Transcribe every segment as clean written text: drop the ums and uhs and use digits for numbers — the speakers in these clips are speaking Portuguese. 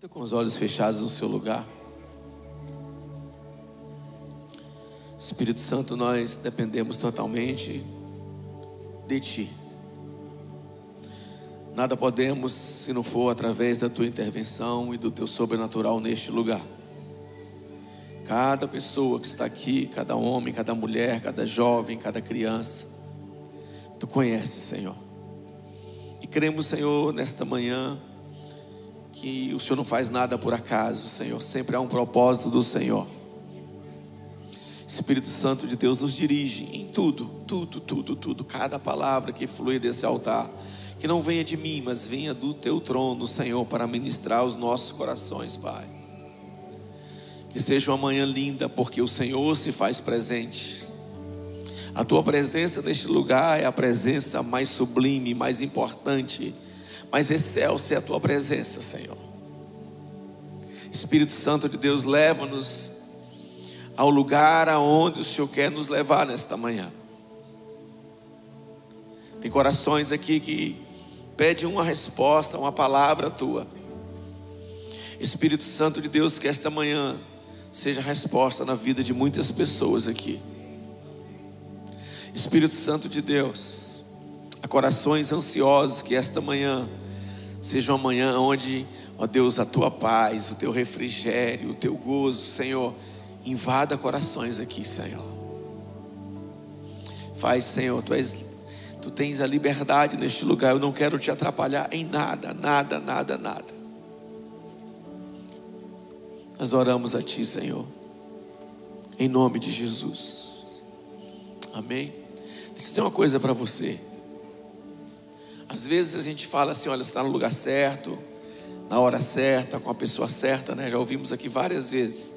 Com os olhos fechados no seu lugar. Espírito Santo, nós dependemos totalmente de Ti. Nada podemos se não for através da Tua intervenção e do Teu sobrenatural neste lugar. Cada pessoa que está aqui, cada homem, cada mulher, cada jovem, cada criança, Tu conheces, Senhor. E cremos, Senhor, nesta manhã, que o Senhor não faz nada por acaso, Senhor. Sempre há um propósito do Senhor. Espírito Santo de Deus nos dirige em tudo. Cada palavra que flui desse altar, que não venha de mim, mas venha do Teu trono, Senhor, para ministrar os nossos corações, Pai. Que seja uma manhã linda, porque o Senhor se faz presente. A Tua presença neste lugar é a presença mais sublime, mais importante, mais excelsa é a Tua presença, Senhor. Espírito Santo de Deus, leva-nos ao lugar aonde o Senhor quer nos levar nesta manhã. Tem corações aqui que pedem uma resposta, uma palavra Tua. Espírito Santo de Deus, que esta manhã seja a resposta na vida de muitas pessoas aqui. Espírito Santo de Deus, há corações ansiosos, que esta manhã seja uma manhã onde, ó Deus, a Tua paz, o Teu refrigério, o Teu gozo, Senhor, invada corações aqui, Senhor. Faz, Senhor, Tu tens a liberdade neste lugar. Eu não quero Te atrapalhar em nada. Nós oramos a Ti, Senhor, em nome de Jesus. Amém. Deixa eu dizer uma coisa para você. Às vezes a gente fala assim: olha, você está no lugar certo, na hora certa, com a pessoa certa, né? Já ouvimos aqui várias vezes.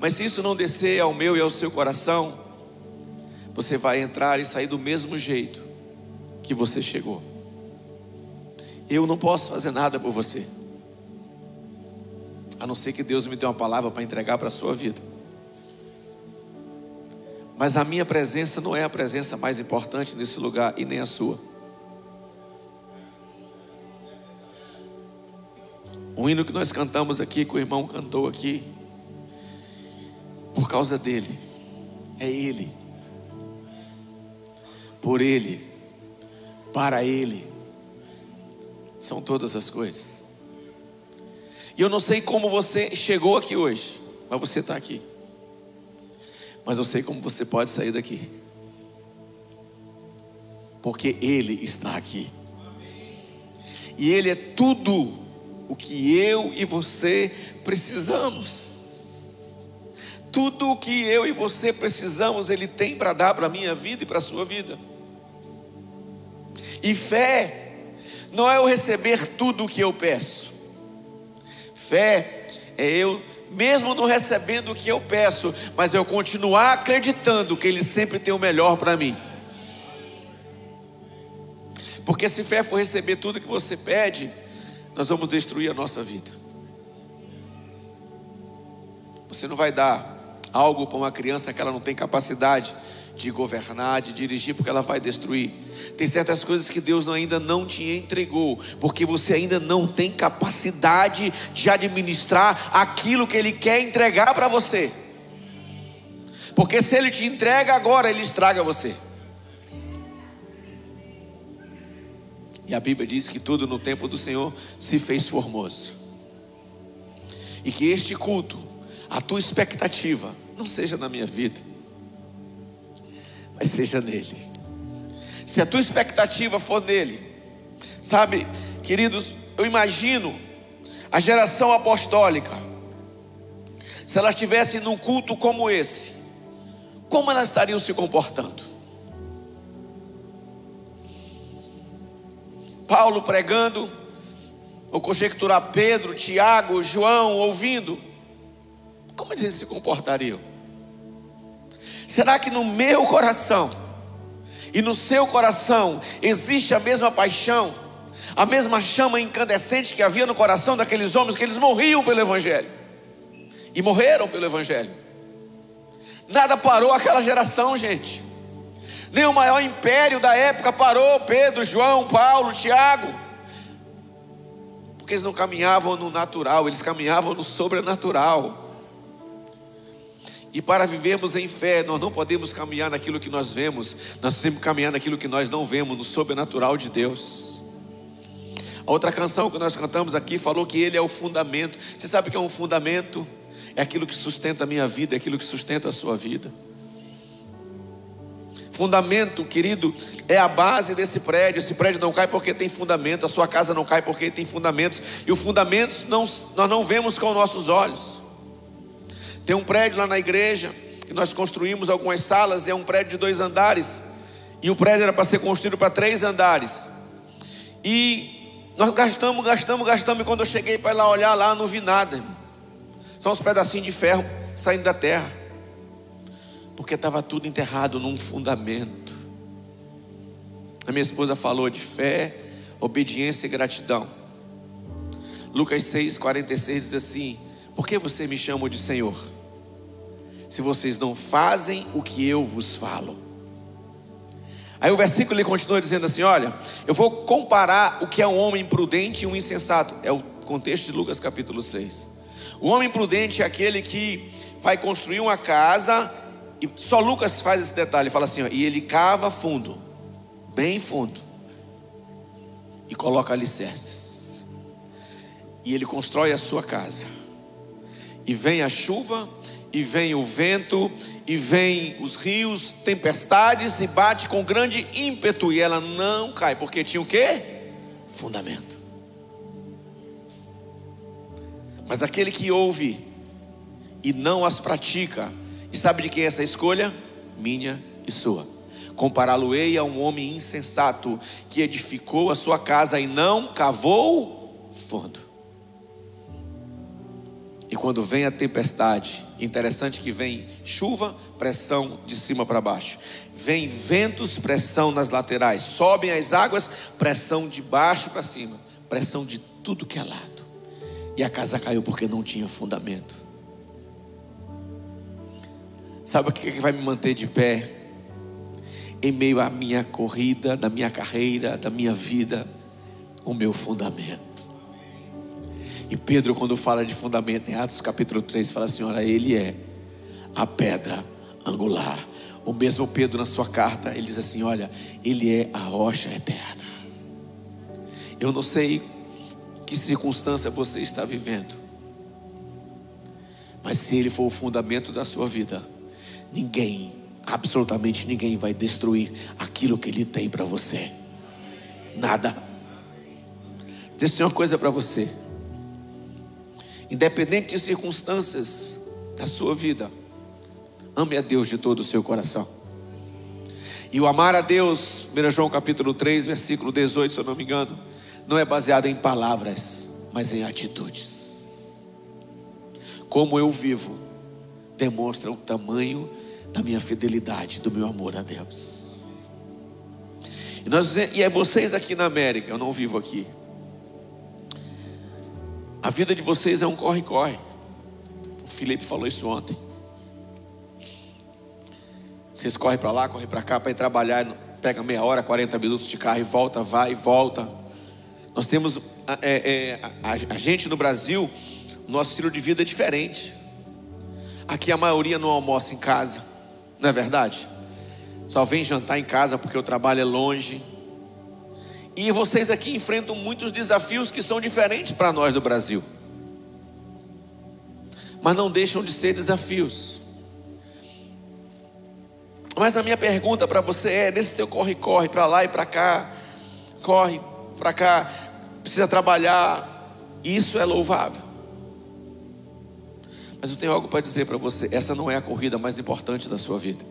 Mas se isso não descer ao meu e ao seu coração, você vai entrar e sair do mesmo jeito que você chegou. Eu não posso fazer nada por você, a não ser que Deus me dê uma palavra para entregar para a sua vida. Mas a minha presença não é a presença mais importante nesse lugar, e nem a sua. O hino que nós cantamos aqui, que o irmão cantou aqui, por causa dele, é Ele, por Ele, para Ele, são todas as coisas. E eu não sei como você chegou aqui hoje, mas você está aqui. Mas eu sei como você pode sair daqui, porque Ele está aqui. E Ele é tudo o que eu e você precisamos. Tudo o que eu e você precisamos, Ele tem para dar para a minha vida e para a sua vida. E fé não é eu receber tudo o que eu peço. Fé é eu, mesmo não recebendo o que eu peço, mas eu continuar acreditando que Ele sempre tem o melhor para mim. Porque se fé for receber tudo que você pede, nós vamos destruir a nossa vida. Você não vai dar algo para uma criança que ela não tem capacidade de governar, de dirigir, porque ela vai destruir. Tem certas coisas que Deus ainda não te entregou, porque você ainda não tem capacidade de administrar aquilo que Ele quer entregar para você. Porque se Ele te entrega agora, Ele estraga você. E a Bíblia diz que tudo no tempo do Senhor se fez formoso. E que este culto, a tua expectativa, não seja na minha vida, mas seja nele. Se a tua expectativa for nele, sabe, queridos, eu imagino a geração apostólica, se elas estivessem num culto como esse, como elas estariam se comportando? Paulo pregando, ou conjecturar Pedro, Tiago, João ouvindo, como eles se comportariam? Será que no meu coração e no seu coração existe a mesma paixão, a mesma chama incandescente que havia no coração daqueles homens, que eles morriam pelo Evangelho e morreram pelo Evangelho? Nada parou aquela geração, gente. Nem o maior império da época parou Pedro, João, Paulo, Tiago. Porque eles não caminhavam no natural, eles caminhavam no sobrenatural. E para vivermos em fé, nós não podemos caminhar naquilo que nós vemos, nós sempre caminhar naquilo que nós não vemos, no sobrenatural de Deus. A outra canção que nós cantamos aqui falou que Ele é o fundamento. Você sabe o que é um fundamento? É aquilo que sustenta a minha vida, é aquilo que sustenta a sua vida. Fundamento, querido, é a base desse prédio. Esse prédio não cai porque tem fundamento, a sua casa não cai porque tem fundamentos. E os fundamentos nós não vemos com os nossos olhos. Tem um prédio lá na igreja que nós construímos algumas salas, é um prédio de 2 andares. E o prédio era para ser construído para 3 andares. E nós gastamos. E quando eu cheguei para ir lá olhar, lá não vi nada, irmão. São uns pedacinhos de ferro saindo da terra. Porque estava tudo enterrado num fundamento. A minha esposa falou de fé, obediência e gratidão. Lucas 6,46 diz assim: por que você me chama de Senhor, se vocês não fazem o que eu vos falo? Aí o versículo ele continua dizendo assim: olha, eu vou comparar o que é um homem prudente e um insensato. É o contexto de Lucas capítulo 6. O homem prudente é aquele que vai construir uma casa, e só Lucas faz esse detalhe, fala assim, ó, e ele cava fundo, bem fundo, e coloca alicerces, e ele constrói a sua casa. E vem a chuva, e vem o vento, e vem os rios, tempestades, e bate com grande ímpeto, e ela não cai, porque tinha o quê? Fundamento. Mas aquele que ouve e não as pratica, e sabe de quem é essa escolha? Minha e sua. Compará-lo-ei a um homem insensato, que edificou a sua casa e não cavou fundo. E quando vem a tempestade, interessante que vem chuva, pressão de cima para baixo, vem ventos, pressão nas laterais, sobem as águas, pressão de baixo para cima, pressão de tudo que é lado, e a casa caiu porque não tinha fundamento. Sabe o que vai me manter de pé em meio à minha corrida, da minha carreira, da minha vida? O meu fundamento. E Pedro, quando fala de fundamento em Atos capítulo 3, fala assim: olha, ele é a pedra angular. O mesmo Pedro na sua carta, ele diz assim: olha, ele é a rocha eterna. Eu não sei que circunstância você está vivendo, mas se ele for o fundamento da sua vida, ninguém, absolutamente ninguém vai destruir aquilo que ele tem para você. Nada. Deixa eu dizer uma coisa para você. Independente de circunstâncias da sua vida, ame a Deus de todo o seu coração. E o amar a Deus, 1 João capítulo 3, versículo 18, se eu não me engano, não é baseado em palavras, mas em atitudes. Como eu vivo demonstra o tamanho da minha fidelidade, do meu amor a Deus. E é vocês aqui na América, eu não vivo aqui. A vida de vocês é um corre-corre. O Felipe falou isso ontem. Vocês correm para lá, correm para cá para ir trabalhar, pega meia hora, 40 minutos de carro e volta, vai e volta. Nós temos a gente no Brasil, nosso estilo de vida é diferente. Aqui a maioria não almoça em casa, não é verdade? Só vem jantar em casa porque o trabalho é longe. E vocês aqui enfrentam muitos desafios que são diferentes para nós do Brasil, mas não deixam de ser desafios. Mas a minha pergunta para você é: nesse teu corre-corre para lá e para cá, corre para cá, precisa trabalhar, isso é louvável. Mas eu tenho algo para dizer para você: essa não é a corrida mais importante da sua vida.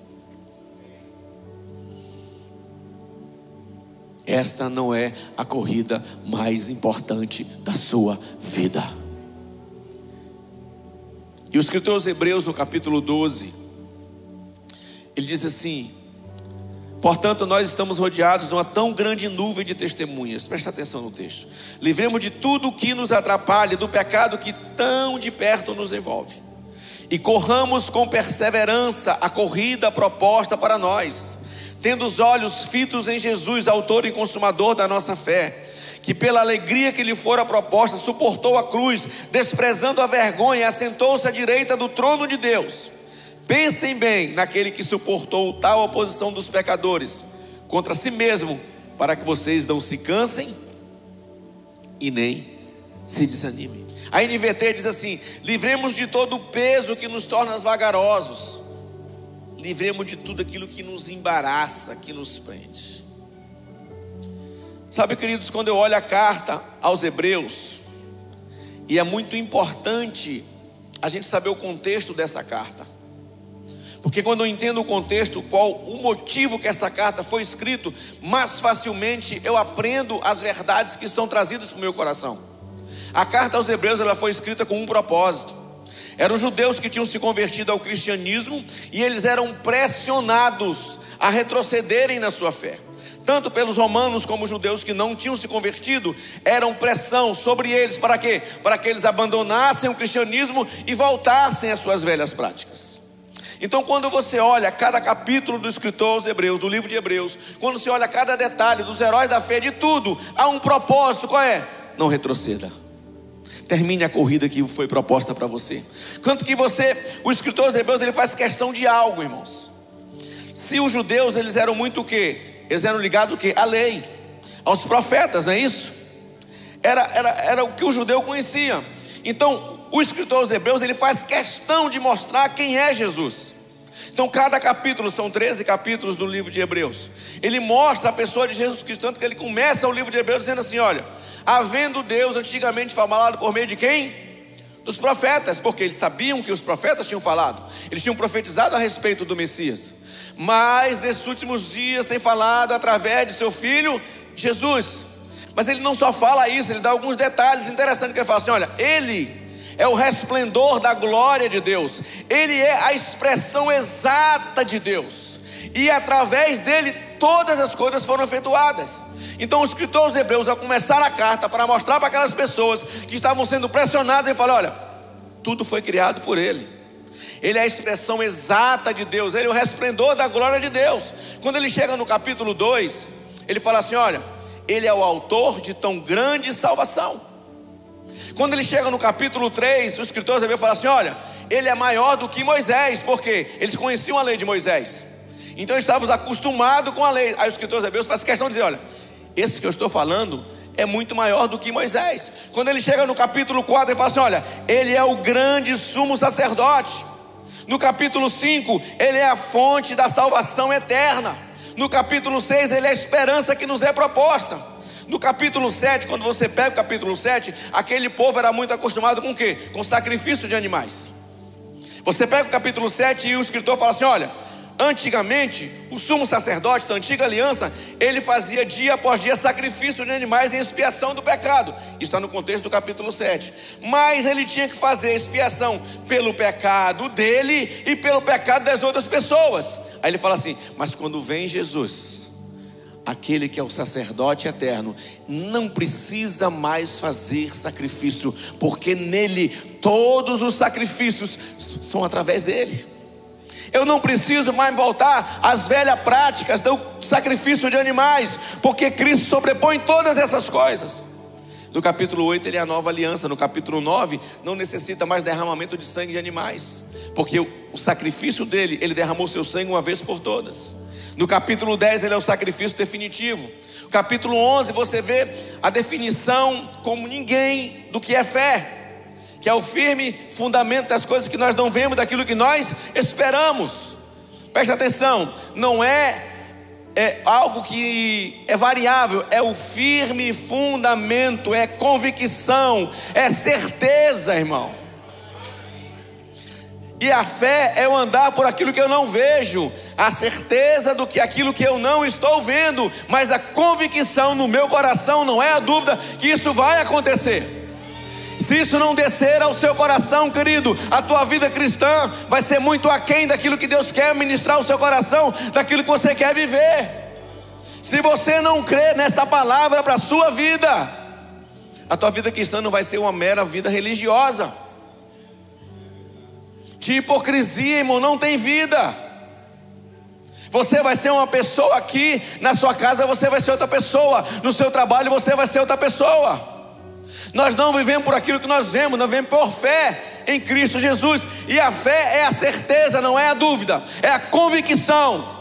Esta não é a corrida mais importante da sua vida. E o escritor aos Hebreus, no capítulo 12, ele diz assim: portanto, nós estamos rodeados de uma tão grande nuvem de testemunhas. Presta atenção no texto. Livremos de tudo o que nos atrapalha, do pecado que tão de perto nos envolve, e corramos com perseverança a corrida proposta para nós, tendo os olhos fitos em Jesus, autor e consumador da nossa fé, que pela alegria que lhe fora proposta, suportou a cruz, desprezando a vergonha, assentou-se à direita do trono de Deus. Pensem bem naquele que suportou tal oposição dos pecadores contra si mesmo, para que vocês não se cansem e nem se desanimem. A NVT diz assim: livremos de todo o peso que nos torna vagarosos, livremos de tudo aquilo que nos embaraça, que nos prende. Sabe, queridos, quando eu olho a carta aos Hebreus, e é muito importante a gente saber o contexto dessa carta, porque quando eu entendo o contexto, qual o motivo que essa carta foi escrita, mais facilmente eu aprendo as verdades que são trazidas para o meu coração. A carta aos Hebreus, ela foi escrita com um propósito. Eram judeus que tinham se convertido ao cristianismo e eles eram pressionados a retrocederem na sua fé. Tanto pelos romanos como os judeus que não tinham se convertido, eram pressão sobre eles para quê? Para que eles abandonassem o cristianismo e voltassem às suas velhas práticas. Então, quando você olha cada capítulo do escritor aos Hebreus, do livro de Hebreus, quando você olha cada detalhe dos heróis da fé, de tudo, há um propósito. Qual é? Não retroceda. Termine a corrida que foi proposta para você. Quanto que o escritor aos Hebreus, ele faz questão de algo, irmãos. Se os judeus, eles eram muito o quê? Eles eram ligados o quê? À lei, aos profetas, não é isso? Era o que o judeu conhecia. Então, o escritor aos Hebreus, ele faz questão de mostrar quem é Jesus. Então, cada capítulo, são 13 capítulos do livro de Hebreus, ele mostra a pessoa de Jesus Cristo, tanto que ele começa o livro de Hebreus dizendo assim: olha, havendo Deus antigamente falado por meio de quem? Dos profetas, porque eles sabiam que os profetas tinham falado, eles tinham profetizado a respeito do Messias, mas nesses últimos dias tem falado através de seu Filho Jesus. Mas ele não só fala isso, ele dá alguns detalhes interessantes, que ele fala assim: olha, ele é o resplendor da glória de Deus, ele é a expressão exata de Deus, e através dele todas as coisas foram efetuadas. Então o escritor aos Hebreus, ao começar a carta, para mostrar para aquelas pessoas que estavam sendo pressionadas, ele fala: olha, tudo foi criado por ele, ele é a expressão exata de Deus, ele é o resplendor da glória de Deus. Quando ele chega no capítulo 2, ele fala assim: olha, ele é o autor de tão grande salvação. Quando ele chega no capítulo 3, o escritor aos Hebreus fala assim: olha, ele é maior do que Moisés, porque eles conheciam a lei de Moisés, então estávamos acostumados com a lei. Aí o escritor aos Hebreus faz questão de dizer: olha, esse que eu estou falando é muito maior do que Moisés. Quando ele chega no capítulo 4, ele fala assim: olha, ele é o grande sumo sacerdote. No capítulo 5, ele é a fonte da salvação eterna. No capítulo 6, ele é a esperança que nos é proposta. No capítulo 7, quando você pega o capítulo 7, aquele povo era muito acostumado com o quê? Com sacrifício de animais. Você pega o capítulo 7 e o escritor fala assim: olha, antigamente, o sumo sacerdote da antiga aliança, ele fazia dia após dia sacrifício de animais em expiação do pecado. Isso está no contexto do capítulo 7. Mas ele tinha que fazer expiação pelo pecado dele e pelo pecado das outras pessoas. Aí ele fala assim: mas quando vem Jesus, aquele que é o sacerdote eterno, não precisa mais fazer sacrifício, porque nele todos os sacrifícios são através dele. Eu não preciso mais voltar às velhas práticas do sacrifício de animais, porque Cristo sobrepõe todas essas coisas. No capítulo 8 ele é a nova aliança. No capítulo 9 não necessita mais derramamento de sangue de animais, porque o sacrifício dele, ele derramou seu sangue uma vez por todas. No capítulo 10 ele é o sacrifício definitivo. No capítulo 11 você vê a definição como ninguém do que é fé, que é o firme fundamento das coisas que nós não vemos, daquilo que nós esperamos. Preste atenção, não é algo que é variável, é o firme fundamento, é convicção, é certeza, irmão. E a fé é o andar por aquilo que eu não vejo, a certeza do que aquilo que eu não estou vendo, mas a convicção no meu coração, não é a dúvida que isso vai acontecer. Se isso não descer ao seu coração, querido, a tua vida cristã vai ser muito aquém daquilo que Deus quer ministrar ao seu coração, daquilo que você quer viver. Se você não crer nesta palavra para a sua vida, a tua vida cristã não vai ser uma mera vida religiosa. De hipocrisia, irmão, não tem vida. Você vai ser uma pessoa aqui, na sua casa você vai ser outra pessoa, no seu trabalho você vai ser outra pessoa. Nós não vivemos por aquilo que nós vemos, nós vivemos por fé em Cristo Jesus. E a fé é a certeza, não é a dúvida, é a convicção.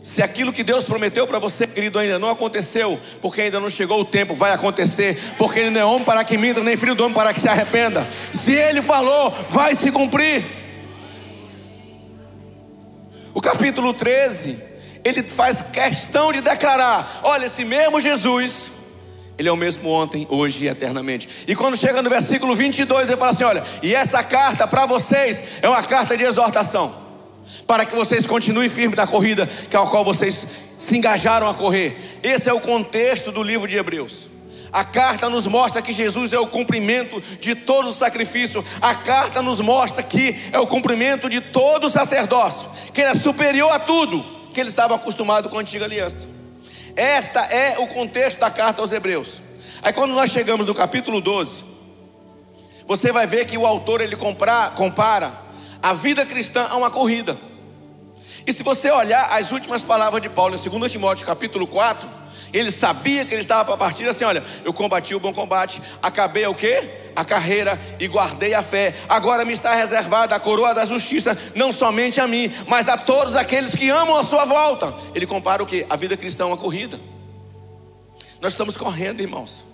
Se aquilo que Deus prometeu para você, querido, ainda não aconteceu, porque ainda não chegou o tempo, vai acontecer, porque Ele não é homem para que minta, nem filho do homem para que se arrependa. Se Ele falou, vai se cumprir. O capítulo 13, ele faz questão de declarar: olha, esse mesmo Jesus, Ele é o mesmo ontem, hoje e eternamente. E quando chega no versículo 22, ele fala assim: olha, e essa carta para vocês é uma carta de exortação, para que vocês continuem firmes na corrida que ao qual vocês se engajaram a correr. Esse é o contexto do livro de Hebreus. A carta nos mostra que Jesus é o cumprimento de todo o sacrifício. A carta nos mostra que é o cumprimento de todo o sacerdócio, que Ele é superior a tudo, que Ele estava acostumado com a antiga aliança. Esta é o contexto da carta aos Hebreus. Aí quando nós chegamos no capítulo 12, você vai ver que o autor ele compara a vida cristã a uma corrida. E se você olhar as últimas palavras de Paulo em 2 Timóteo capítulo 4, ele sabia que ele estava para partir assim: olha, eu combati o bom combate, acabei o quê? A carreira e guardei a fé. Agora me está reservada a coroa da justiça, não somente a mim, mas a todos aqueles que amam a sua volta. Ele compara o quê? A vida cristã a uma corrida. Nós estamos correndo, irmãos.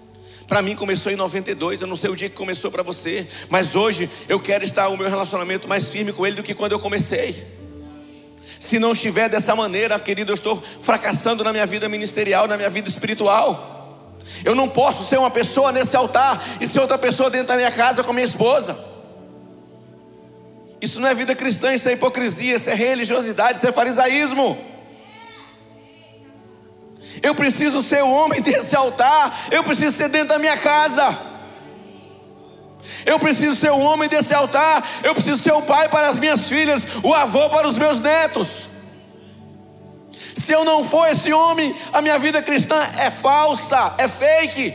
Para mim começou em 92, eu não sei o dia que começou para você, mas hoje eu quero estar o meu relacionamento mais firme com Ele do que quando eu comecei. Se não estiver dessa maneira, querido, eu estou fracassando na minha vida ministerial, na minha vida espiritual. Eu não posso ser uma pessoa nesse altar e ser outra pessoa dentro da minha casa com a minha esposa. Isso não é vida cristã, isso é hipocrisia, isso é religiosidade, isso é farisaísmo. Eu preciso ser o homem desse altar, eu preciso ser dentro da minha casa. Eu preciso ser o homem desse altar, eu preciso ser o pai para as minhas filhas, o avô para os meus netos. Se eu não for esse homem, a minha vida cristã é falsa, é fake.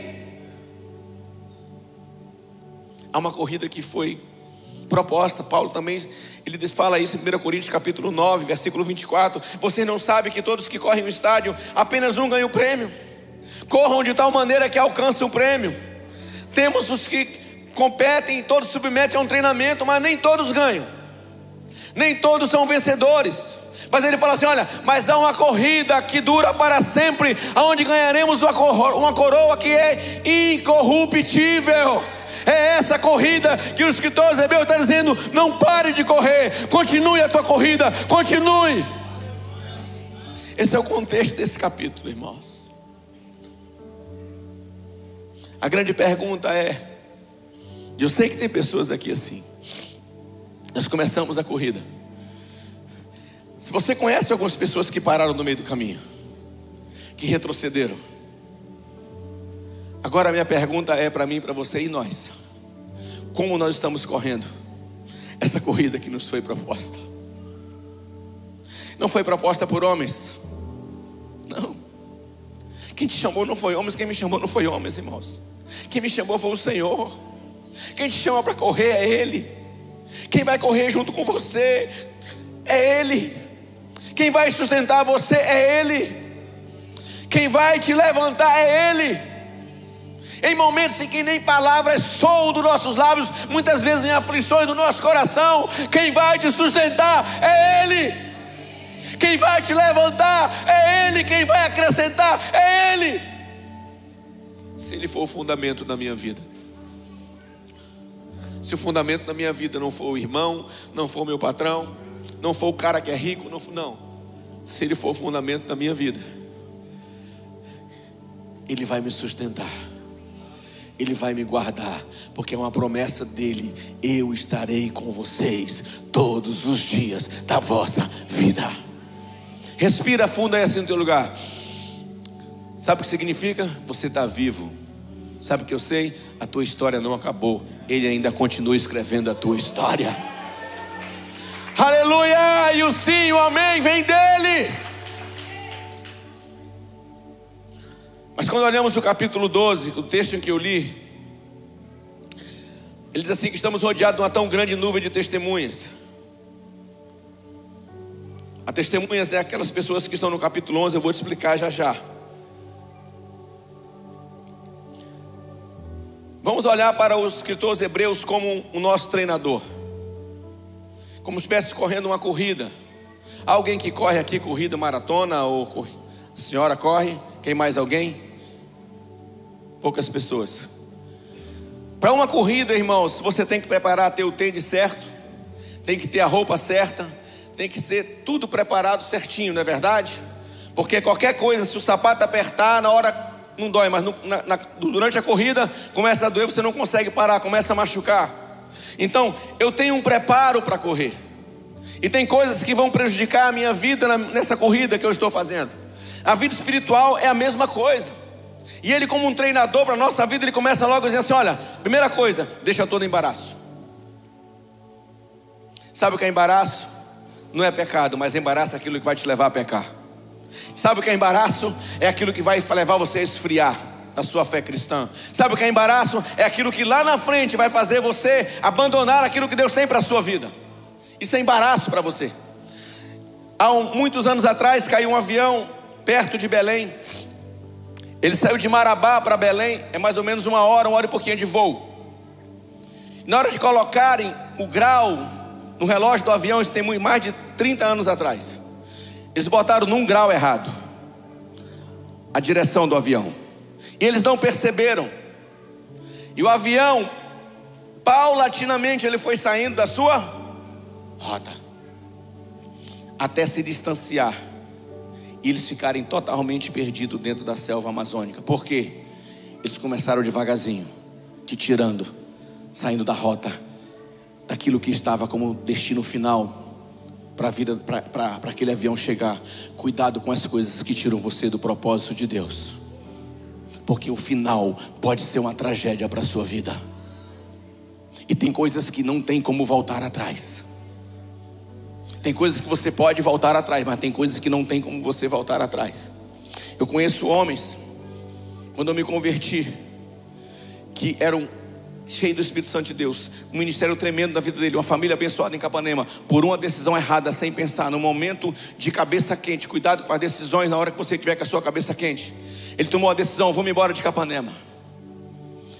Há uma corrida que foi proposta, Paulo também, ele fala isso em 1 Coríntios capítulo 9, versículo 24. Vocês não sabem que todos que correm no estádio, apenas um ganha o prêmio? Corram de tal maneira que alcancem o prêmio. Temos os que competem, todos submetem a um treinamento, mas nem todos ganham, nem todos são vencedores. Mas ele fala assim: olha, mas há uma corrida que dura para sempre, aonde ganharemos uma coroa que é incorruptível. É essa corrida que o escritor aos Hebreus está dizendo: não pare de correr, continue a tua corrida, continue. Esse é o contexto desse capítulo, irmãos. A grande pergunta é, eu sei que tem pessoas aqui assim, nós começamos a corrida. Se você conhece algumas pessoas que pararam no meio do caminho, que retrocederam, agora a minha pergunta é para mim e para você: e nós? Como nós estamos correndo essa corrida que nos foi proposta? Não foi proposta por homens, não. Quem te chamou não foi homens, quem me chamou não foi homens, irmãos. Quem me chamou foi o Senhor. Quem te chama para correr é Ele. Quem vai correr junto com você é Ele. Quem vai sustentar você é Ele. Quem vai te levantar é Ele. Em momentos em que nem palavras soam dos nossos lábios, muitas vezes em aflições do nosso coração, quem vai te sustentar é Ele. Quem vai te levantar é Ele. Quem vai acrescentar é Ele. Se Ele for o fundamento da minha vida. Se o fundamento da minha vida não for o irmão, não for o meu patrão, não for o cara que é rico, não. Se Ele for o fundamento da minha vida, Ele vai me sustentar, Ele vai me guardar, porque é uma promessa dEle: eu estarei com vocês todos os dias da vossa vida. Respira fundo aí assim no teu lugar. Sabe o que significa? Você está vivo. Sabe o que eu sei? A tua história não acabou. Ele ainda continua escrevendo a tua história. Aleluia! E o sim, o amém vem dele. Mas quando olhamos o capítulo 12, o texto em que eu li, ele diz assim: que estamos rodeados de uma tão grande nuvem de testemunhas. A testemunhas é aquelas pessoas que estão no capítulo 11, eu vou te explicar já já. Vamos olhar para os escritores hebreus como o nosso treinador, como se estivesse correndo uma corrida. Alguém que corre aqui corrida, maratona, ou a senhora corre? Quem mais? Alguém? Poucas pessoas. Para uma corrida, irmãos, você tem que preparar, ter o tênis certo, tem que ter a roupa certa, tem que ser tudo preparado certinho, não é verdade? Porque qualquer coisa, se o sapato apertar, na hora não dói, mas durante a corrida começa a doer, você não consegue parar, começa a machucar. Então, eu tenho um preparo para correr. E tem coisas que vão prejudicar a minha vida nessa corrida que eu estou fazendo. A vida espiritual é a mesma coisa. E ele, como um treinador para a nossa vida, ele começa logo dizendo assim: olha, primeira coisa, deixa todo embaraço. Sabe o que é embaraço? Não é pecado, mas embaraço é aquilo que vai te levar a pecar. Sabe o que é embaraço? É aquilo que vai levar você a esfriar na sua fé cristã. Sabe o que é embaraço? É aquilo que lá na frente vai fazer você abandonar aquilo que Deus tem para a sua vida. Isso é embaraço para você. Há muitos anos atrás caiu um avião perto de Belém. Ele saiu de Marabá para Belém, é mais ou menos uma hora e pouquinho de voo. Na hora de colocarem o grau no relógio do avião, isso tem mais de 30 anos atrás, eles botaram num grau errado a direção do avião, e eles não perceberam. E o avião, paulatinamente, ele foi saindo da sua rota, até se distanciar, e eles ficarem totalmente perdidos dentro da selva amazônica. Por quê? Eles começaram devagarzinho, te tirando, saindo da rota, daquilo que estava como destino final para a vida, para aquele avião chegar. Cuidado com as coisas que tiram você do propósito de Deus, porque o final pode ser uma tragédia para a sua vida. E tem coisas que não tem como voltar atrás. Tem coisas que você pode voltar atrás, mas tem coisas que não tem como você voltar atrás. Eu conheço homens, quando eu me converti, que eram cheios do Espírito Santo de Deus, um ministério tremendo da vida dele, uma família abençoada em Capanema, por uma decisão errada, sem pensar, no momento de cabeça quente. Cuidado com as decisões na hora que você tiver com a sua cabeça quente. Ele tomou a decisão: vou me embora de Capanema,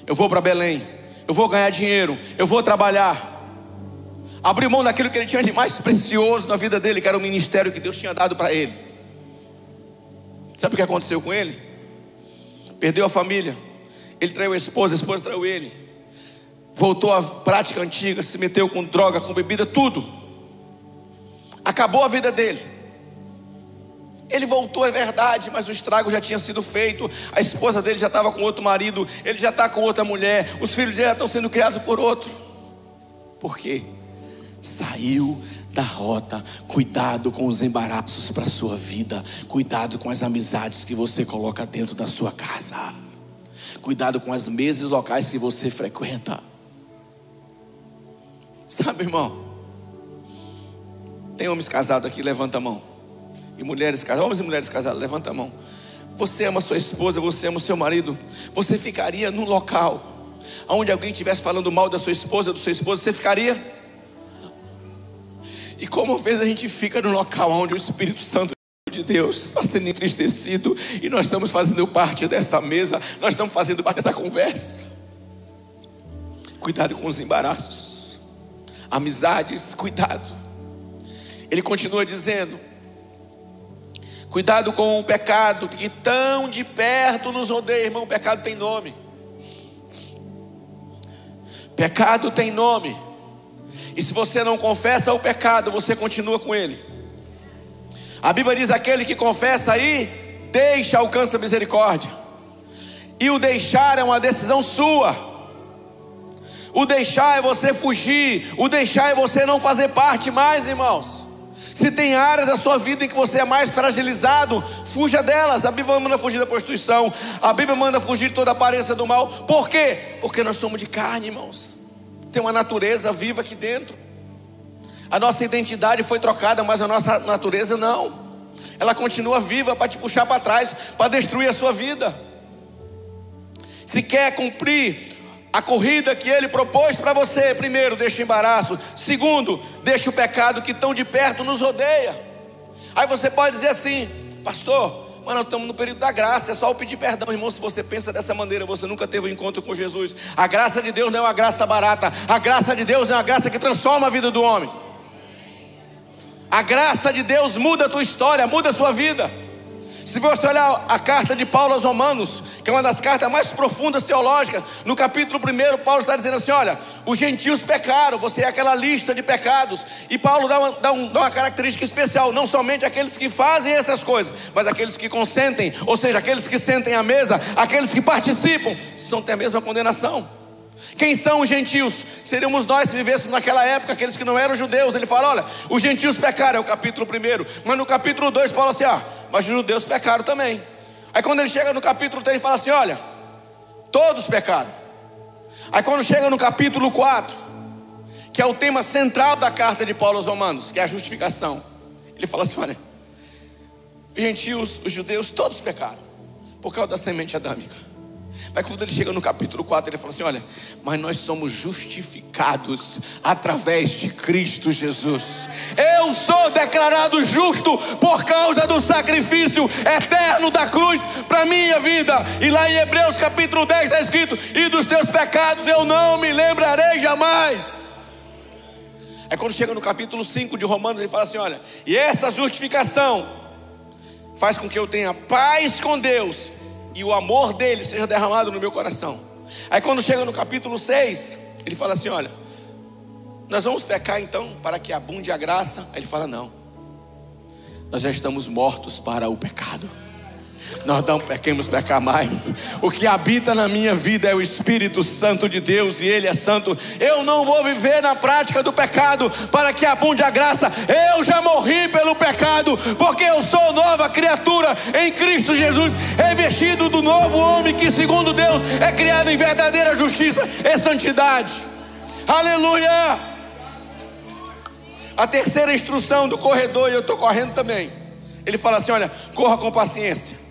eu vou para Belém, eu vou ganhar dinheiro, eu vou trabalhar. Abriu mão daquilo que ele tinha de mais precioso na vida dele, que era o ministério que Deus tinha dado para ele. Sabe o que aconteceu com ele? Perdeu a família, ele traiu a esposa traiu ele, voltou à prática antiga, se meteu com droga, com bebida, tudo. Acabou a vida dele. Ele voltou, é verdade, mas o estrago já tinha sido feito. A esposa dele já estava com outro marido, ele já está com outra mulher, os filhos dele já estão sendo criados por outro. Por quê? Saiu da rota. Cuidado com os embaraços para a sua vida. Cuidado com as amizades que você coloca dentro da sua casa. Cuidado com as mesas e locais que você frequenta. Sabe, irmão, tem homens casados aqui, levanta a mão. E mulheres casadas, homens e mulheres casadas, levanta a mão. Você ama sua esposa, você ama o seu marido. Você ficaria num local onde alguém estivesse falando mal da sua esposa, do seu esposo, você ficaria? E como às vezes a gente fica no local onde o Espírito Santo de Deus está sendo entristecido, e nós estamos fazendo parte dessa mesa, nós estamos fazendo parte dessa conversa. Cuidado com os embaraços, amizades, cuidado. Ele continua dizendo: cuidado com o pecado que tão de perto nos rodeia. Irmão, o pecado tem nome. Pecado tem nome. E se você não confessa o pecado, você continua com ele. A Bíblia diz: aquele que confessa aí, deixa, alcança a misericórdia. E o deixar é uma decisão sua. O deixar é você fugir. O deixar é você não fazer parte mais, irmãos. Se tem áreas da sua vida em que você é mais fragilizado, fuja delas. A Bíblia manda fugir da prostituição, a Bíblia manda fugir de toda aparência do mal. Por quê? Porque nós somos de carne, irmãos. Tem uma natureza viva aqui dentro. A nossa identidade foi trocada, mas a nossa natureza não. Ela continua viva para te puxar para trás, para destruir a sua vida. Se quer cumprir a corrida que Ele propôs para você, primeiro, deixa o embaraço. Segundo, deixa o pecado que tão de perto nos rodeia. Aí você pode dizer assim: pastor, mas nós estamos no período da graça, é só eu pedir perdão. Irmão, se você pensa dessa maneira, você nunca teve um encontro com Jesus. A graça de Deus não é uma graça barata. A graça de Deus é uma graça que transforma a vida do homem. A graça de Deus muda a tua história, muda a sua vida. Se você olhar a carta de Paulo aos Romanos, que é uma das cartas mais profundas teológicas, no capítulo 1, Paulo está dizendo assim: olha, os gentios pecaram, você é aquela lista de pecados. E Paulo dá uma característica especial: não somente aqueles que fazem essas coisas, mas aqueles que consentem, ou seja, aqueles que sentem à mesa, aqueles que participam, têm a mesma condenação. Quem são os gentios? Seríamos nós se vivêssemos naquela época, aqueles que não eram judeus. Ele fala: olha, os gentios pecaram, é o capítulo 1. Mas no capítulo 2 fala assim: mas os judeus pecaram também. Aí quando ele chega no capítulo 3 ele fala assim: olha, todos pecaram. Aí quando chega no capítulo 4, que é o tema central da carta de Paulo aos Romanos, que é a justificação, ele fala assim: olha, os gentios, os judeus, todos pecaram por causa da semente adâmica. Mas quando ele chega no capítulo 4, ele fala assim: olha, mas nós somos justificados através de Cristo Jesus. Eu sou declarado justo por causa do sacrifício eterno da cruz para minha vida. E lá em Hebreus capítulo 10 está escrito: e dos teus pecados eu não me lembrarei jamais. Aí quando chega no capítulo 5 de Romanos, ele fala assim: olha, e essa justificação faz com que eu tenha paz com Deus e o amor dele seja derramado no meu coração. Aí quando chega no capítulo 6, ele fala assim: olha, nós vamos pecar então para que abunde a graça? Aí ele fala: não, nós já estamos mortos para o pecado. Nós não queremos pecar mais. O que habita na minha vida é o Espírito Santo de Deus, e Ele é santo. Eu não vou viver na prática do pecado para que abunde a graça. Eu já morri pelo pecado, porque eu sou nova criatura em Cristo Jesus, revestido do novo homem que segundo Deus é criado em verdadeira justiça e santidade. Aleluia! A terceira instrução do corredor, e eu estou correndo também, ele fala assim: olha, corra com paciência.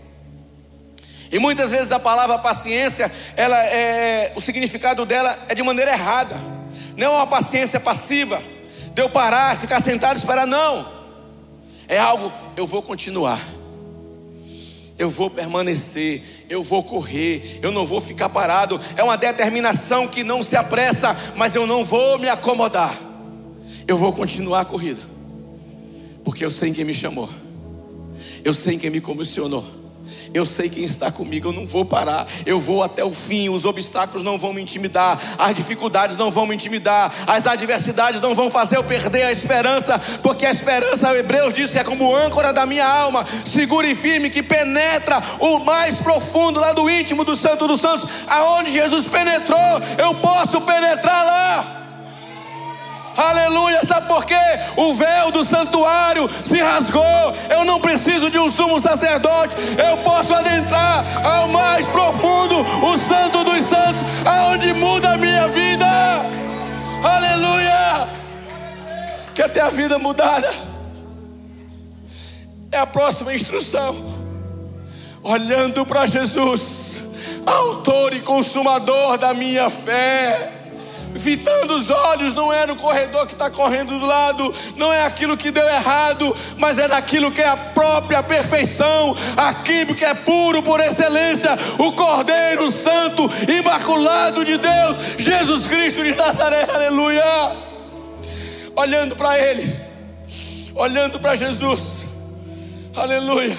E muitas vezes a palavra paciência, o significado dela é de maneira errada. Não é uma paciência passiva, de eu parar, ficar sentado e esperar, não. É algo: eu vou continuar, eu vou permanecer, eu vou correr, eu não vou ficar parado. É uma determinação que não se apressa, mas eu não vou me acomodar. Eu vou continuar a corrida, porque eu sei quem me chamou, eu sei quem me comissionou, eu sei quem está comigo. Eu não vou parar, eu vou até o fim. Os obstáculos não vão me intimidar, as dificuldades não vão me intimidar, as adversidades não vão fazer eu perder a esperança, porque a esperança, o Hebreus diz que é como âncora da minha alma, segura e firme, que penetra o mais profundo lá do íntimo do Santo dos Santos. Aonde Jesus penetrou, eu posso penetrar lá. Aleluia, sabe por quê? O véu do santuário se rasgou. Eu não preciso de um sumo sacerdote, eu posso adentrar ao mais profundo, o santo dos santos, aonde muda a minha vida. Aleluia! Quer ter a vida mudada? É a próxima instrução: olhando para Jesus, autor e consumador da minha fé. Fitando os olhos, não é no corredor que está correndo do lado, não é aquilo que deu errado, mas é naquilo que é a própria perfeição, aquilo que é puro por excelência, o Cordeiro Santo, Imaculado de Deus, Jesus Cristo de Nazaré. Aleluia! Olhando para Ele, olhando para Jesus, aleluia.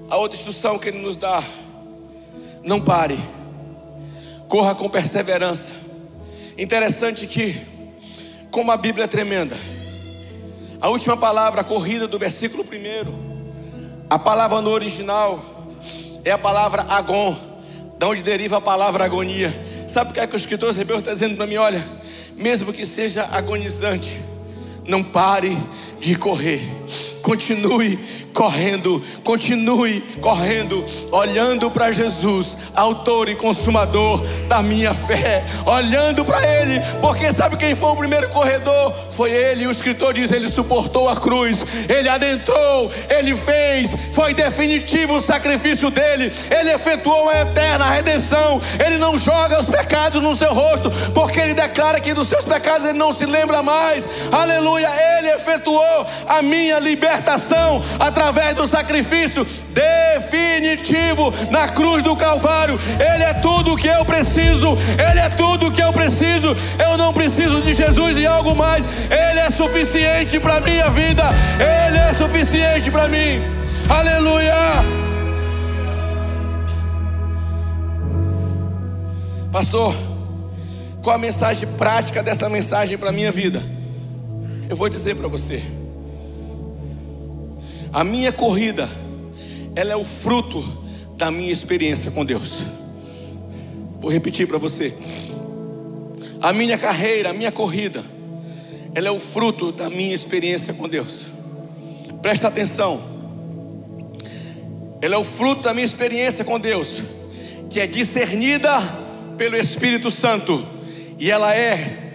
A outra instrução que Ele nos dá: não pare, corra com perseverança. Interessante que, como a Bíblia é tremenda, a última palavra, a corrida do versículo 1, a palavra no original é a palavra agon, da onde deriva a palavra agonia. Sabe o que é que o escritor Hebreus está dizendo para mim? Olha, mesmo que seja agonizante, não pare de correr, continue correndo, continue correndo, olhando para Jesus, autor e consumador da minha fé, olhando para Ele, porque sabe quem foi o primeiro corredor? Foi Ele. O escritor diz: Ele suportou a cruz, Ele adentrou, Ele fez, foi definitivo o sacrifício dele, Ele efetuou a eterna redenção. Ele não joga os pecados no seu rosto, porque Ele declara que dos seus pecados Ele não se lembra mais. Aleluia. Ele efetuou a minha libertação através do sacrifício definitivo na cruz do Calvário. Ele é tudo o que eu preciso, Ele é tudo o que eu preciso. Eu não preciso de Jesus e algo mais. Ele é suficiente para a minha vida, Ele é suficiente para mim. Aleluia. Pastor, qual a mensagem prática dessa mensagem para a minha vida? Eu vou dizer para você: a minha corrida, ela é o fruto da minha experiência com Deus. Vou repetir para você: a minha carreira, a minha corrida, ela é o fruto da minha experiência com Deus. Presta atenção. Ela é o fruto da minha experiência com Deus, que é discernida pelo Espírito Santo, e ela é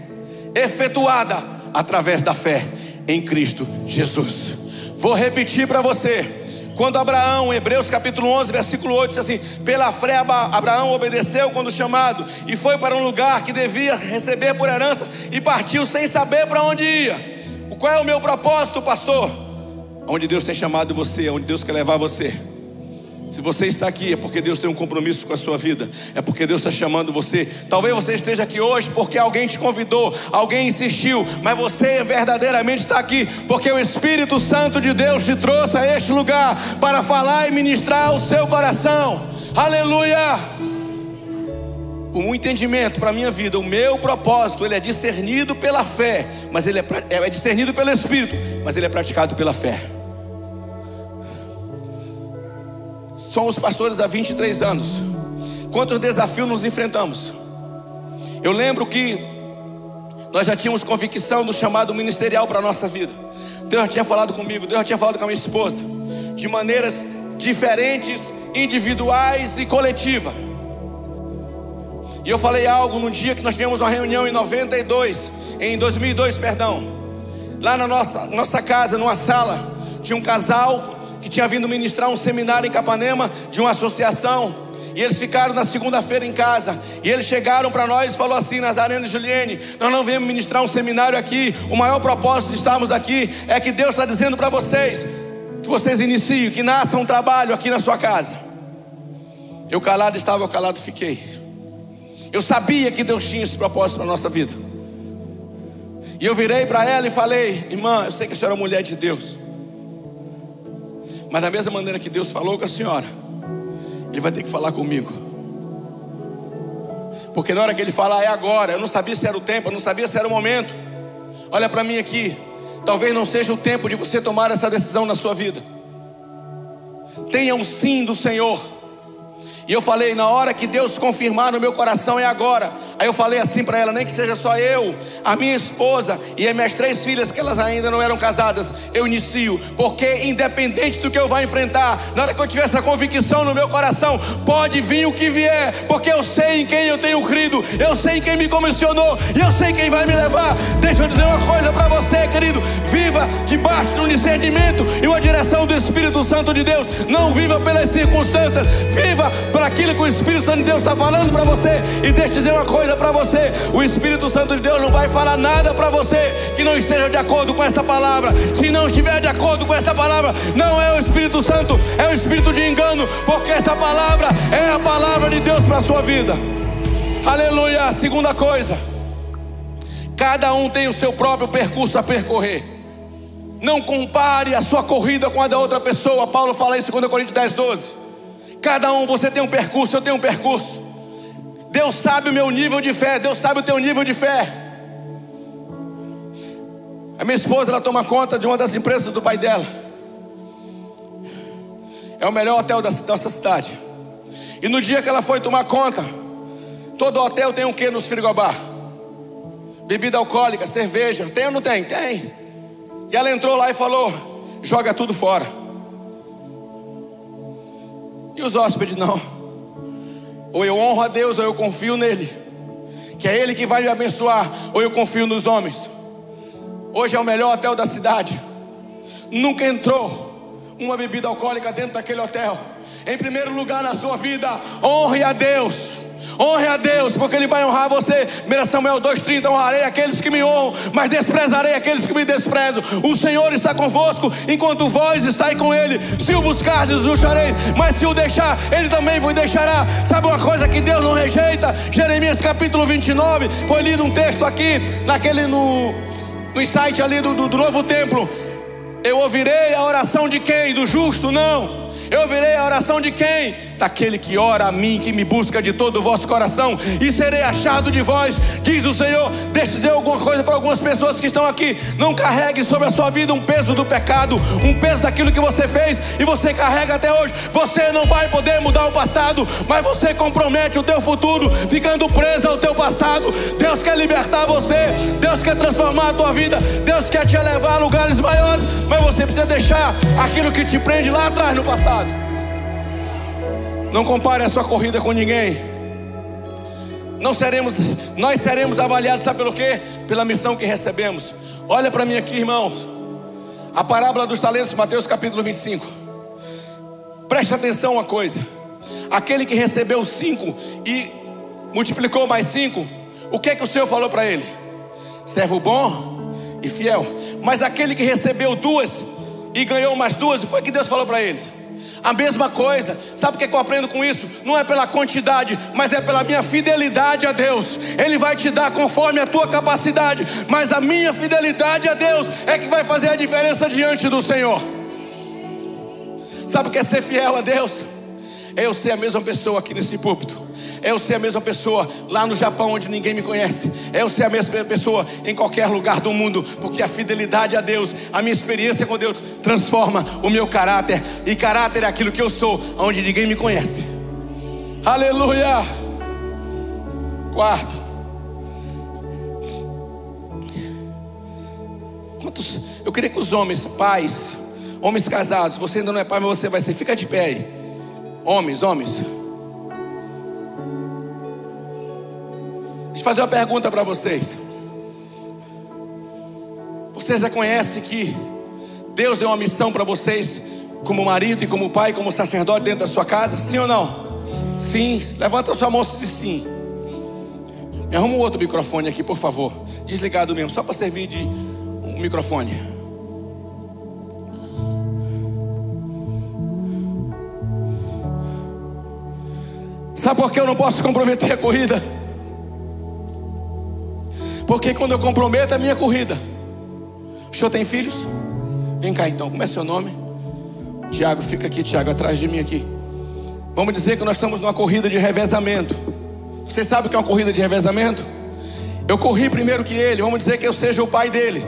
efetuada através da fé em Cristo Jesus. Vou repetir para você. Quando Abraão, Hebreus capítulo 11, versículo 8, diz assim: pela fé Abraão obedeceu quando chamado, e foi para um lugar que devia receber por herança, e partiu sem saber para onde ia. Qual é o meu propósito, pastor? Onde Deus tem chamado você, onde Deus quer levar você. Se você está aqui, é porque Deus tem um compromisso com a sua vida, é porque Deus está chamando você. Talvez você esteja aqui hoje porque alguém te convidou, alguém insistiu, mas você verdadeiramente está aqui porque o Espírito Santo de Deus te trouxe a este lugar para falar e ministrar o seu coração. Aleluia. O entendimento para a minha vida, o meu propósito, ele é discernido pela fé, mas ele é discernido pelo Espírito, mas ele é praticado pela fé. Somos pastores há 23 anos. Quantos desafios nos enfrentamos? Eu lembro que nós já tínhamos convicção do chamado ministerial para a nossa vida. Deus já tinha falado comigo, Deus já tinha falado com a minha esposa, de maneiras diferentes, individuais e coletiva. E eu falei algo no dia que nós tivemos uma reunião em 2002, lá na nossa casa, numa sala, tinha um casal que tinha vindo ministrar um seminário em Capanema, de uma associação, e eles ficaram na segunda-feira em casa, e eles chegaram para nós e falou assim: Nazareno e Juliene, nós não viemos ministrar um seminário aqui, o maior propósito de estarmos aqui é que Deus está dizendo para vocês, que vocês iniciem, que nasça um trabalho aqui na sua casa. Eu calado estava, eu calado fiquei. Eu sabia que Deus tinha esse propósito para a nossa vida, e eu virei para ela e falei: irmã, eu sei que a senhora é mulher de Deus, mas da mesma maneira que Deus falou com a senhora, Ele vai ter que falar comigo. Porque na hora que Ele falar é agora. Eu não sabia se era o tempo, eu não sabia se era o momento. Olha para mim aqui. Talvez não seja o tempo de você tomar essa decisão na sua vida. Tenha um sim do Senhor. E eu falei: na hora que Deus confirmar no meu coração é agora. Aí eu falei assim para ela: nem que seja só eu, a minha esposa e as minhas 3 filhas, que elas ainda não eram casadas, eu inicio. Porque independente do que eu vá enfrentar, na hora que eu tiver essa convicção no meu coração, pode vir o que vier, porque eu sei em quem eu tenho crido, eu sei em quem me comissionou, e eu sei quem vai me levar. Deixa eu dizer uma coisa para você, querido: viva debaixo de um discernimento e uma direção do Espírito Santo de Deus. Não viva pelas circunstâncias, viva por aquilo que o Espírito Santo de Deus está falando para você. E deixa eu dizer uma coisa para você: o Espírito Santo de Deus não vai falar nada para você que não esteja de acordo com essa palavra. Se não estiver de acordo com essa palavra, não é o Espírito Santo, é o espírito de engano, porque esta palavra é a palavra de Deus para a sua vida. Aleluia. Segunda coisa: cada um tem o seu próprio percurso a percorrer. Não compare a sua corrida com a da outra pessoa. Paulo fala isso em 2 Coríntios 10:12. Cada um, você tem um percurso, eu tenho um percurso. Deus sabe o meu nível de fé, Deus sabe o teu nível de fé. A minha esposa, ela toma conta de uma das empresas do pai dela. É o melhor hotel da nossa cidade. E no dia que ela foi tomar conta, todo hotel tem o que nos frigobar? Bebida alcoólica, cerveja. Tem ou não tem? Tem. E ela entrou lá e falou: joga tudo fora. E os hóspedes não. Ou eu honro a Deus ou eu confio nele, que é Ele que vai me abençoar, ou eu confio nos homens. Hoje é o melhor hotel da cidade. Nunca entrou uma bebida alcoólica dentro daquele hotel. Em primeiro lugar na sua vida, honre a Deus. Honre a Deus, porque Ele vai honrar você. 1 Samuel 2,30: honrarei aqueles que me honram, mas desprezarei aqueles que me desprezam. O Senhor está convosco, enquanto vós estáis com Ele. Se o buscardes, o achareis, mas se o deixar, Ele também vos deixará. Sabe uma coisa que Deus não rejeita? Jeremias capítulo 29. Foi lido um texto aqui, no site ali do novo templo. Eu ouvirei a oração de quem? Do justo? Não. Eu ouvirei a oração de quem? Daquele que ora a mim, que me busca de todo o vosso coração, e serei achado de vós, diz o Senhor. Deixa eu dizer alguma coisa para algumas pessoas que estão aqui. Não carregue sobre a sua vida um peso do pecado, um peso daquilo que você fez e você carrega até hoje. Você não vai poder mudar o passado, mas você compromete o teu futuro ficando preso ao teu passado. Deus quer libertar você, Deus quer transformar a tua vida, Deus quer te levar a lugares maiores, mas você precisa deixar aquilo que te prende lá atrás no passado. Não compare a sua corrida com ninguém. Nós seremos avaliados, sabe pelo quê? Pela missão que recebemos. Olha para mim aqui, irmãos. A parábola dos talentos, Mateus capítulo 25. Preste atenção uma coisa. Aquele que recebeu 5 e multiplicou mais 5, o que é que o Senhor falou para ele? Servo bom e fiel. Mas aquele que recebeu 2 e ganhou mais 2, foi o que Deus falou para eles? A mesma coisa. Sabe o que eu aprendo com isso? Não é pela quantidade, mas é pela minha fidelidade a Deus. Ele vai te dar conforme a tua capacidade, mas a minha fidelidade a Deus é que vai fazer a diferença diante do Senhor. Sabe o que é ser fiel a Deus? É eu ser a mesma pessoa aqui nesse púlpito, é eu ser a mesma pessoa lá no Japão onde ninguém me conhece, é eu ser a mesma pessoa em qualquer lugar do mundo, porque a fidelidade a Deus, a minha experiência com Deus transforma o meu caráter, e caráter é aquilo que eu sou onde ninguém me conhece. Aleluia. Quarto, eu queria que os homens, pais, homens casados, você ainda não é pai, mas você vai ser, fica de pé aí. Homens. Deixa eu fazer uma pergunta para vocês. Vocês reconhecem que Deus deu uma missão para vocês, como marido e como pai, como sacerdote dentro da sua casa? Sim ou não? Sim. Levanta a sua mão e diz sim. Me arruma um outro microfone aqui, por favor. Desligado mesmo, só para servir de um microfone. Sabe por que eu não posso comprometer a corrida? Porque quando eu comprometo a minha corrida. O senhor tem filhos? Vem cá então, como é seu nome? Tiago, fica aqui, Tiago, atrás de mim aqui. Vamos dizer que nós estamos numa corrida de revezamento. Você sabe o que é uma corrida de revezamento? Eu corri primeiro que ele, vamos dizer que eu seja o pai dele.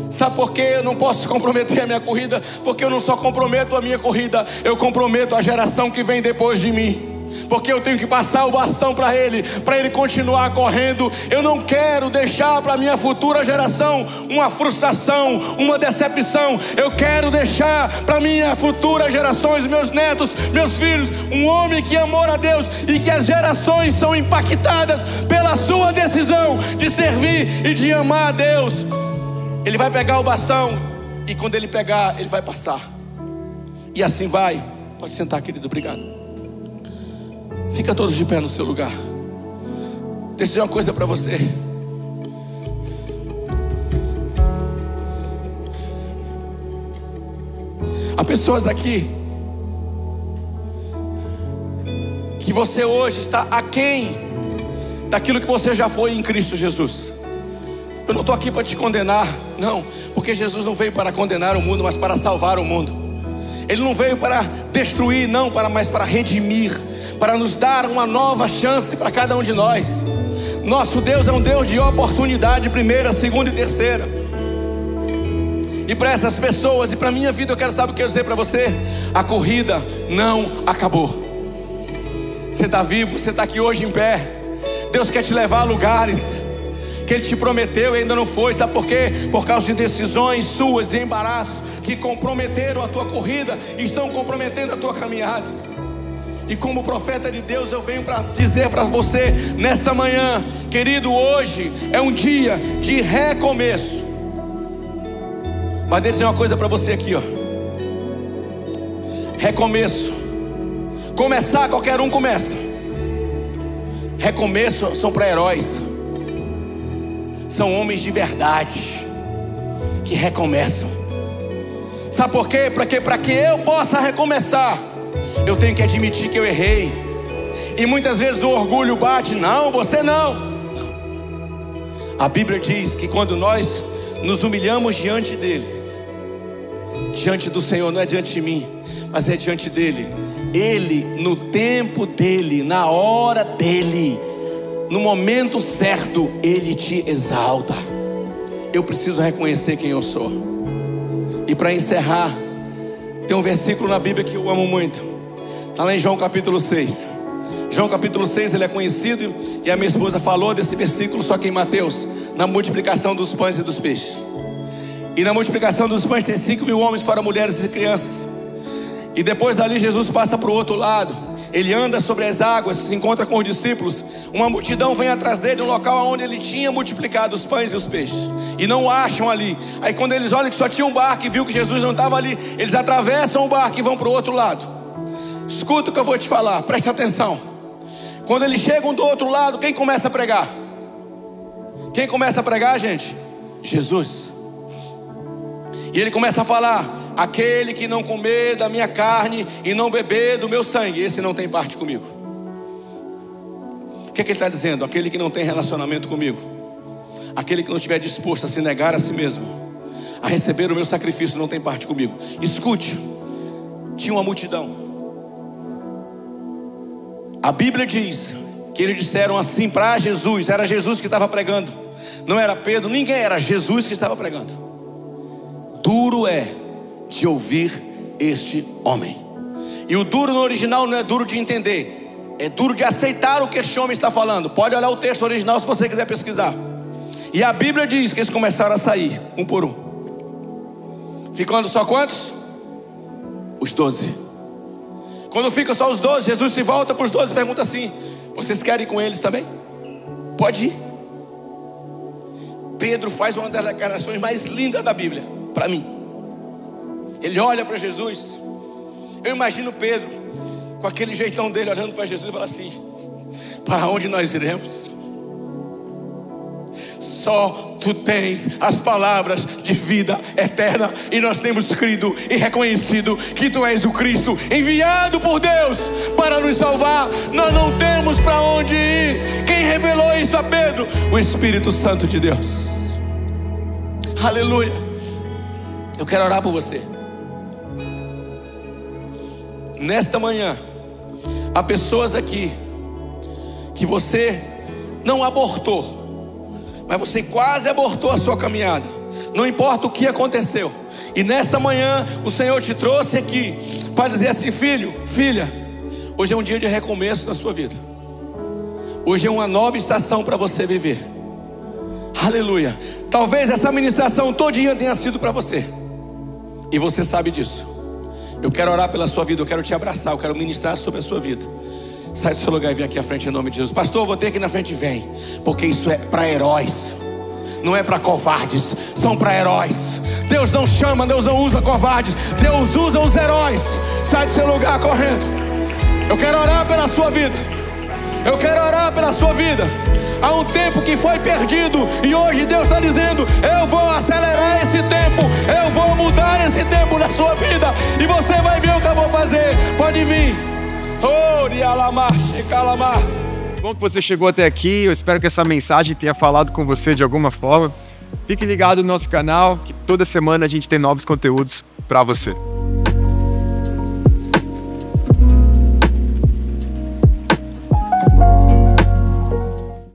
Sabe por que eu não posso comprometer a minha corrida? Porque eu não só comprometo a minha corrida, eu comprometo a geração que vem depois de mim. Porque eu tenho que passar o bastão para ele continuar correndo. Eu não quero deixar para minha futura geração uma frustração, uma decepção. Eu quero deixar para minha futura gerações, meus netos, meus filhos, um homem que amou a Deus e que as gerações são impactadas pela sua decisão de servir e de amar a Deus. Ele vai pegar o bastão e quando ele pegar, ele vai passar. E assim vai. Pode sentar, querido, obrigado. Fica todos de pé no seu lugar. Deixa eu dizer uma coisa para você. Há pessoas aqui que você hoje está aquém daquilo que você já foi em Cristo Jesus. Eu não estou aqui para te condenar, não, porque Jesus não veio para condenar o mundo, mas para salvar o mundo. Ele não veio para destruir, não, mas para redimir, para nos dar uma nova chance para cada um de nós. Nosso Deus é um Deus de oportunidade, primeira, segunda e terceira. E para essas pessoas e para a minha vida, eu quero saber o que eu dizer para você: a corrida não acabou. Você está vivo, você está aqui hoje em pé. Deus quer te levar a lugares que Ele te prometeu e ainda não foi. Sabe por quê? Por causa de decisões suas e embaraços que comprometeram a tua corrida e estão comprometendo a tua caminhada. E como profeta de Deus, eu venho para dizer para você nesta manhã, querido, hoje é um dia de recomeço. Mas deixa eu dizer uma coisa para você aqui, ó. Recomeço. Começar, qualquer um começa. Recomeço são para heróis. São homens de verdade que recomeçam. Sabe por quê? Para que eu possa recomeçar, eu tenho que admitir que eu errei. E muitas vezes o orgulho bate. Não, você não. A Bíblia diz que quando nós nos humilhamos diante dele, diante do Senhor, não é diante de mim, mas é diante dele, ele, no tempo dele, na hora dele, no momento certo, ele te exalta. Eu preciso reconhecer quem eu sou. E para encerrar, tem um versículo na Bíblia que eu amo muito. Está lá em João capítulo 6. João capítulo 6, ele é conhecido, e a minha esposa falou desse versículo, só que em Mateus, na multiplicação dos pães e dos peixes. E na multiplicação dos pães tem 5.000 homens para mulheres e crianças. E depois dali Jesus passa para o outro lado. Ele anda sobre as águas, se encontra com os discípulos. Uma multidão vem atrás dele, um local onde ele tinha multiplicado os pães e os peixes, e não o acham ali. Aí quando eles olham que só tinha um barco e viu que Jesus não estava ali, eles atravessam o barco e vão para o outro lado. Escuta o que eu vou te falar, preste atenção. Quando eles chegam do outro lado, quem começa a pregar? Quem começa a pregar, gente? Jesus. E ele começa a falar: aquele que não comer da minha carne e não beber do meu sangue, esse não tem parte comigo. O que é que ele está dizendo? Aquele que não tem relacionamento comigo, aquele que não estiver disposto a se negar a si mesmo, a receber o meu sacrifício, não tem parte comigo. Escute, tinha uma multidão. A Bíblia diz que eles disseram assim para Jesus. Era Jesus que estava pregando, não era Pedro, ninguém, era Jesus que estava pregando. Duro é de ouvir este homem. E o duro no original não é duro de entender, é duro de aceitar o que este homem está falando. Pode olhar o texto original se você quiser pesquisar. E a Bíblia diz que eles começaram a sair, um por um. Ficando só quantos? Os 12. Quando fica só os 12, Jesus se volta para os 12 e pergunta assim: vocês querem ir com eles também? Pode ir. Pedro faz uma das declarações mais lindas da Bíblia, para mim. Ele olha para Jesus. Eu imagino Pedro com aquele jeitão dele, olhando para Jesus e fala assim: para onde nós iremos? Só tu tens as palavras de vida eterna, e nós temos crido e reconhecido que tu és o Cristo enviado por Deus para nos salvar. Nós não temos para onde ir. Quem revelou isso a Pedro? O Espírito Santo de Deus. Aleluia. Eu quero orar por você. Nesta manhã, há pessoas aqui que você não abortou, mas você quase abortou a sua caminhada. Não importa o que aconteceu. E nesta manhã o Senhor te trouxe aqui para dizer assim: filho, filha, hoje é um dia de recomeço na sua vida. Hoje é uma nova estação para você viver. Aleluia. Talvez essa ministração todinha tenha sido para você, e você sabe disso. Eu quero orar pela sua vida, eu quero te abraçar, eu quero ministrar sobre a sua vida. Sai do seu lugar e vem aqui à frente em nome de Jesus. Pastor, eu vou ter que ir na frente. Vem, porque isso é para heróis, não é para covardes, são para heróis. Deus não chama, Deus não usa covardes, Deus usa os heróis. Sai do seu lugar correndo. Eu quero orar pela sua vida. Eu quero orar pela sua vida. Há um tempo que foi perdido, e hoje Deus está dizendo: eu vou acelerar esse tempo, eu vou mudar esse tempo na sua vida, e você vai ver o que eu vou fazer. Pode vir. Bom que você chegou até aqui. Eu espero que essa mensagem tenha falado com você de alguma forma. Fique ligado no nosso canal, que toda semana a gente tem novos conteúdos para você.